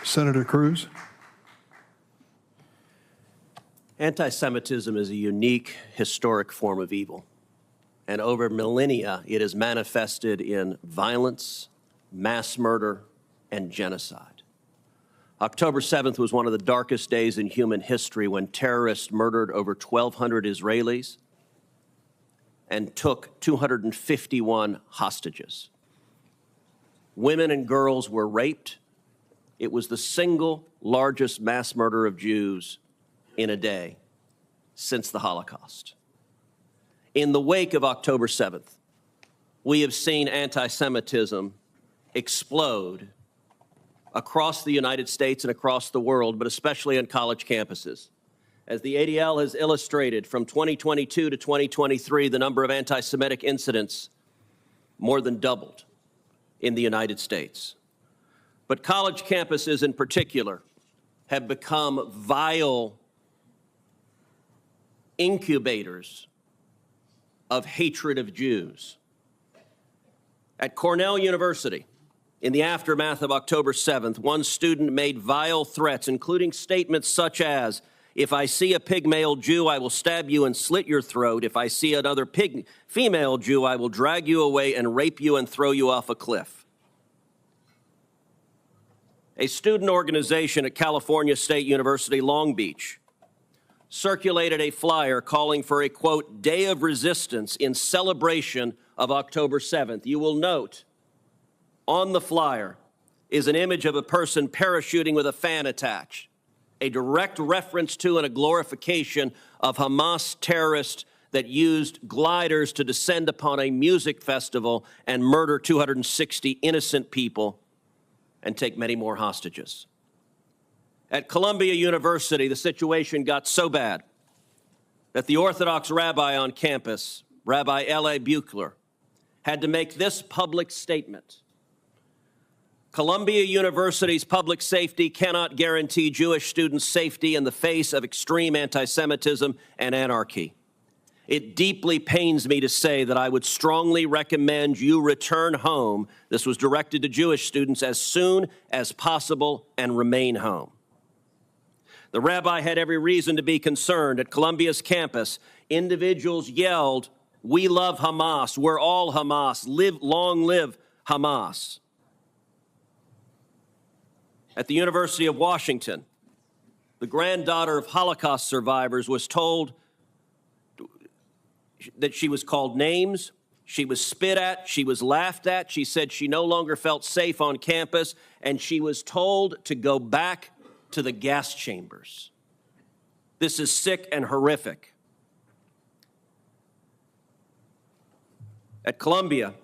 Senator Cruz. Anti-Semitism is a unique historic form of evil, and over millennia it is manifested in violence, mass murder, and genocide. October 7th was one of the darkest days in human history when terrorists murdered over 1,200 Israelis and took 251 hostages. Women and girls were raped. It was the single largest mass murder of Jews in a day since the Holocaust. In the wake of October 7th, we have seen anti-Semitism explode across the United States and across the world, but especially on college campuses. As the ADL has illustrated, from 2022 to 2023, the number of anti-Semitic incidents more than doubled in the United States. But college campuses in particular have become vile incubators of hatred of Jews. At Cornell University, in the aftermath of October 7th, one student made vile threats, including statements such as, "If I see a pig-male Jew, I will stab you and slit your throat. If I see another female Jew, I will drag you away and rape you and throw you off a cliff." A student organization at California State University, Long Beach, circulated a flyer calling for a, quote, day of resistance in celebration of October 7th. You will note on the flyer is an image of a person parachuting with a fan attached, a direct reference to and a glorification of Hamas terrorists that used gliders to descend upon a music festival and murder 260 innocent people and take many more hostages. At Columbia University, the situation got so bad that the Orthodox rabbi on campus, Rabbi L.A. Buechler, had to make this public statement. Columbia University's public safety cannot guarantee Jewish students' safety in the face of extreme anti-Semitism and anarchy. It deeply pains me to say that I would strongly recommend you return home. This was directed to Jewish students as soon as possible and remain home. The rabbi had every reason to be concerned. At Columbia's campus, individuals yelled, "We love Hamas, we're all Hamas, long live Hamas." At the University of Washington, the granddaughter of Holocaust survivors was told that she was called names, she was spit at, she was laughed at. She said she no longer felt safe on campus, and she was told to go back to the gas chambers. This is sick and horrific. At Columbia,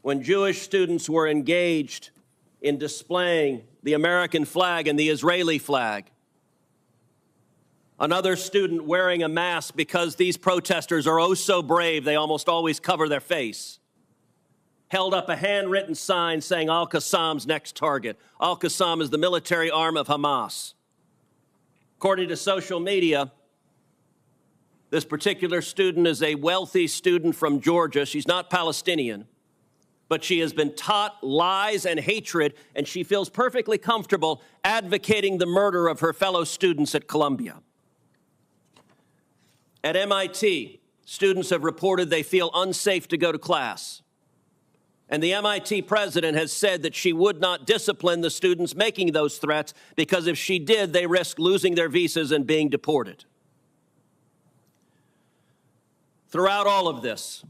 when Jewish students were engaged in displaying the American flag and the Israeli flag, another student wearing a mask because these protesters are oh so brave, they almost always cover their face, held up a handwritten sign saying Al-Qassam's next target. Al-Qassam is the military arm of Hamas. According to social media, this particular student is a wealthy student from Georgia. She's not Palestinian, but she has been taught lies and hatred, and she feels perfectly comfortable advocating the murder of her fellow students at Columbia. At MIT, students have reported they feel unsafe to go to class. And the MIT president has said that she would not discipline the students making those threats because if she did, they risk losing their visas and being deported. Throughout all of this,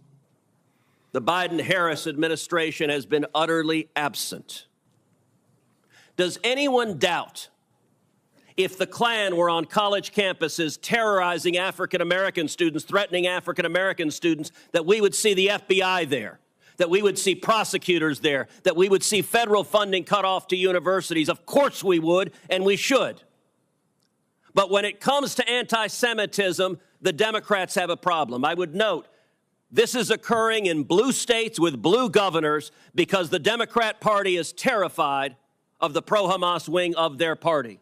the Biden-Harris administration has been utterly absent. Does anyone doubt if the Klan were on college campuses terrorizing African-American students, threatening African-American students, that we would see the FBI there, that we would see prosecutors there, that we would see federal funding cut off to universities? Of course we would, and we should. But when it comes to anti-Semitism, the Democrats have a problem. I would note, this is occurring in blue states with blue governors because the Democrat Party is terrified of the pro-Hamas wing of their party.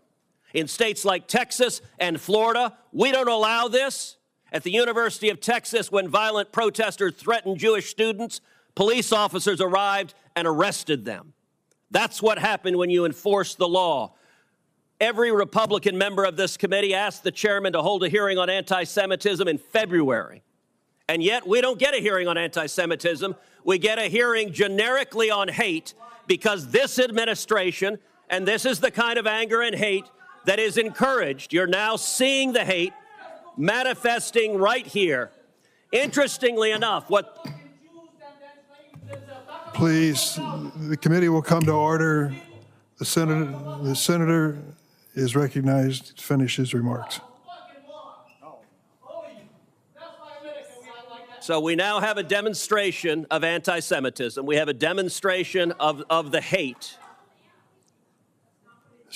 In states like Texas and Florida, we don't allow this. At the University of Texas, when violent protesters threatened Jewish students, police officers arrived and arrested them. That's what happened when you enforce the law. Every Republican member of this committee asked the chairman to hold a hearing on anti-Semitism in February. And yet we don't get a hearing on anti-Semitism. We get a hearing generically on hate because this administration, and this is the kind of anger and hate that is encouraged. You're now seeing the hate manifesting right here. Interestingly enough, what... Please, the committee will come to order. The senator is recognized to finish his remarks. So we now have a demonstration of anti-Semitism. We have a demonstration of the hate.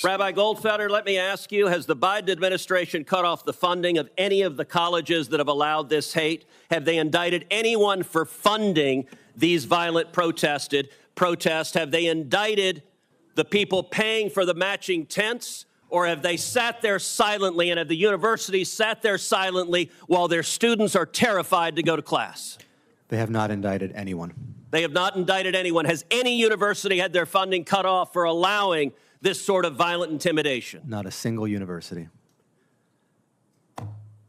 Rabbi Goldfelder, let me ask you, has the Biden administration cut off the funding of any of the colleges that have allowed this hate? Have they indicted anyone for funding these violent protests? Have they indicted the people paying for the matching tents? Or have they sat there silently, and have the universities sat there silently while their students are terrified to go to class? They have not indicted anyone. They have not indicted anyone. Has any university had their funding cut off for allowing this sort of violent intimidation? Not a single university.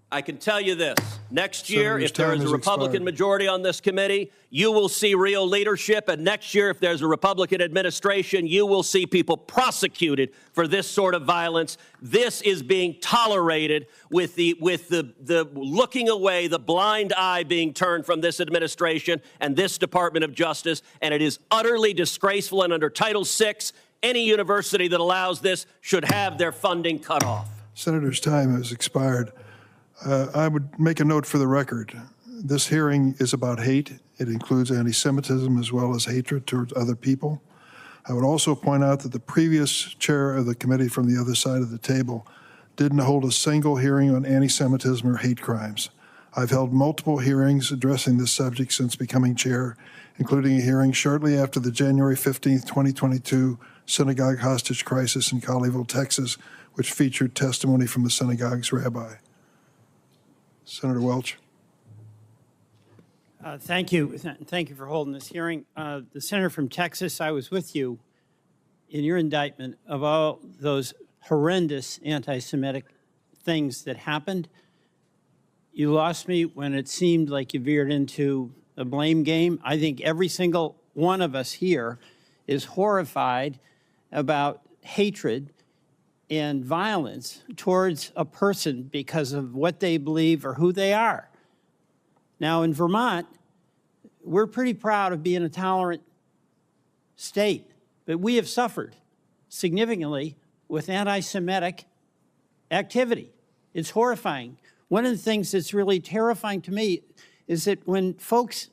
I can tell you this. Next year, if there is a Republican expired. majority on this committee, you will see real leadership. And next year, if there's a Republican administration, you will see people prosecuted for this sort of violence. This is being tolerated with the looking away, the blind eye being turned from this administration and this Department of Justice. And it is utterly disgraceful. And under Title VI, any university that allows this should have their funding cut off. Senator's time has expired. I would make a note for the record. This hearing is about hate. It includes anti-Semitism as well as hatred towards other people. I would also point out that the previous chair of the committee from the other side of the table didn't hold a single hearing on anti-Semitism or hate crimes. I've held multiple hearings addressing this subject since becoming chair, including a hearing shortly after the January 15, 2022 synagogue hostage crisis in Colleyville, Texas, which featured testimony from the synagogue's rabbi. Senator Welch. Thank you. Thank you for holding this hearing. The senator from Texas, I was with you in your indictment of all those horrendous anti-Semitic things that happened. You lost me when it seemed like you veered into a blame game. I think every single one of us here is horrified about hatred and violence towards a person because of what they believe or who they are. Now, in Vermont, we're pretty proud of being a tolerant state, but we have suffered significantly with anti-Semitic activity. It's horrifying. One of the things that's really terrifying to me is that when folks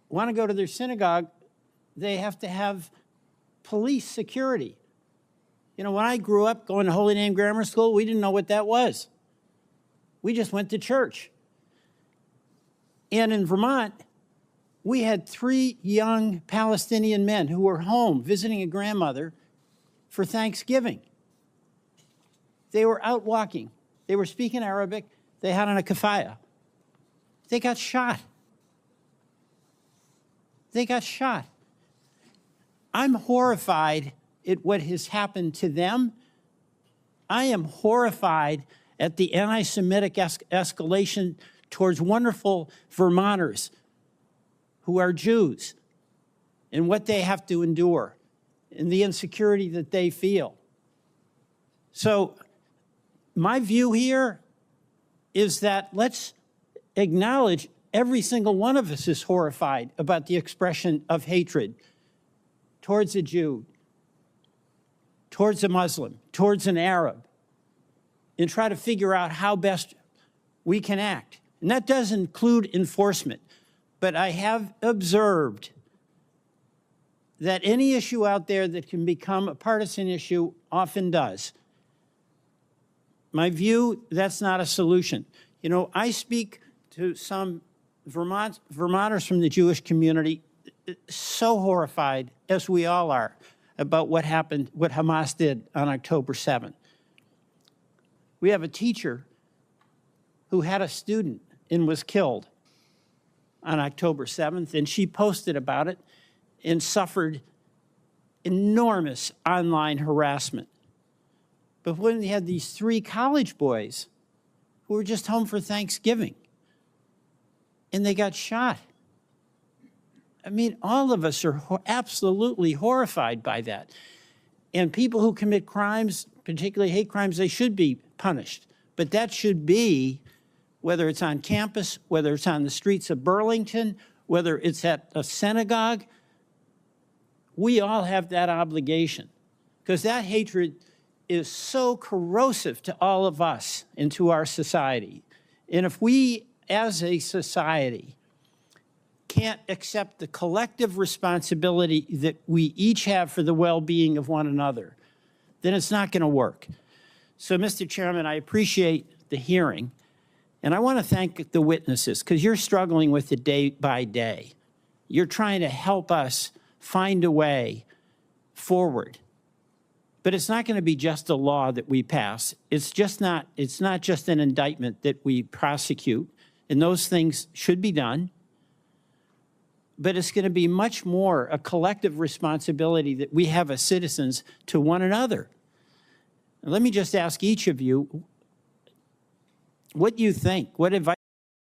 want to go to their synagogue, they have to have police security. You know, when I grew up going to Holy Name Grammar School, we didn't know what that was. We just went to church. And in Vermont, we had 3 young Palestinian men who were home visiting a grandmother for Thanksgiving. They were out walking. They were speaking Arabic. They had on a keffiyeh. They got shot. They got shot. I'm horrified at what has happened to them. I am horrified at the anti-Semitic escalation towards wonderful Vermonters who are Jews and what they have to endure and the insecurity that they feel. So my view here is that let's acknowledge every single one of us is horrified about the expression of hatred towards a Jew, towards a Muslim, towards an Arab, and try to figure out how best we can act. And that does include enforcement. But I have observed that any issue out there that can become a partisan issue often does. My view, that's not a solution. You know, I speak to some Vermonters from the Jewish community, so horrified, as we all are, about what happened, what Hamas did on October 7th. We have a teacher who had a student and was killed on October 7th, and she posted about it and suffered enormous online harassment. But when we had these 3 college boys who were just home for Thanksgiving and they got shot. I mean, all of us are absolutely horrified by that. And people who commit crimes, particularly hate crimes, they should be punished. But that should be, whether it's on campus, whether it's on the streets of Burlington, whether it's at a synagogue, we all have that obligation. Because that hatred is so corrosive to all of us and to our society. And if we, as a society, can't accept the collective responsibility that we each have for the well-being of one another, then it's not going to work. So, Mr. Chairman, I appreciate the hearing, and I want to thank the witnesses, because you're struggling with it day by day. You're trying to help us find a way forward. But it's not going to be just a law that we pass. It's not just an indictment that we prosecute, and those things should be done. But it's going to be much more a collective responsibility that we have as citizens to one another. And let me just ask each of you what you think. What advice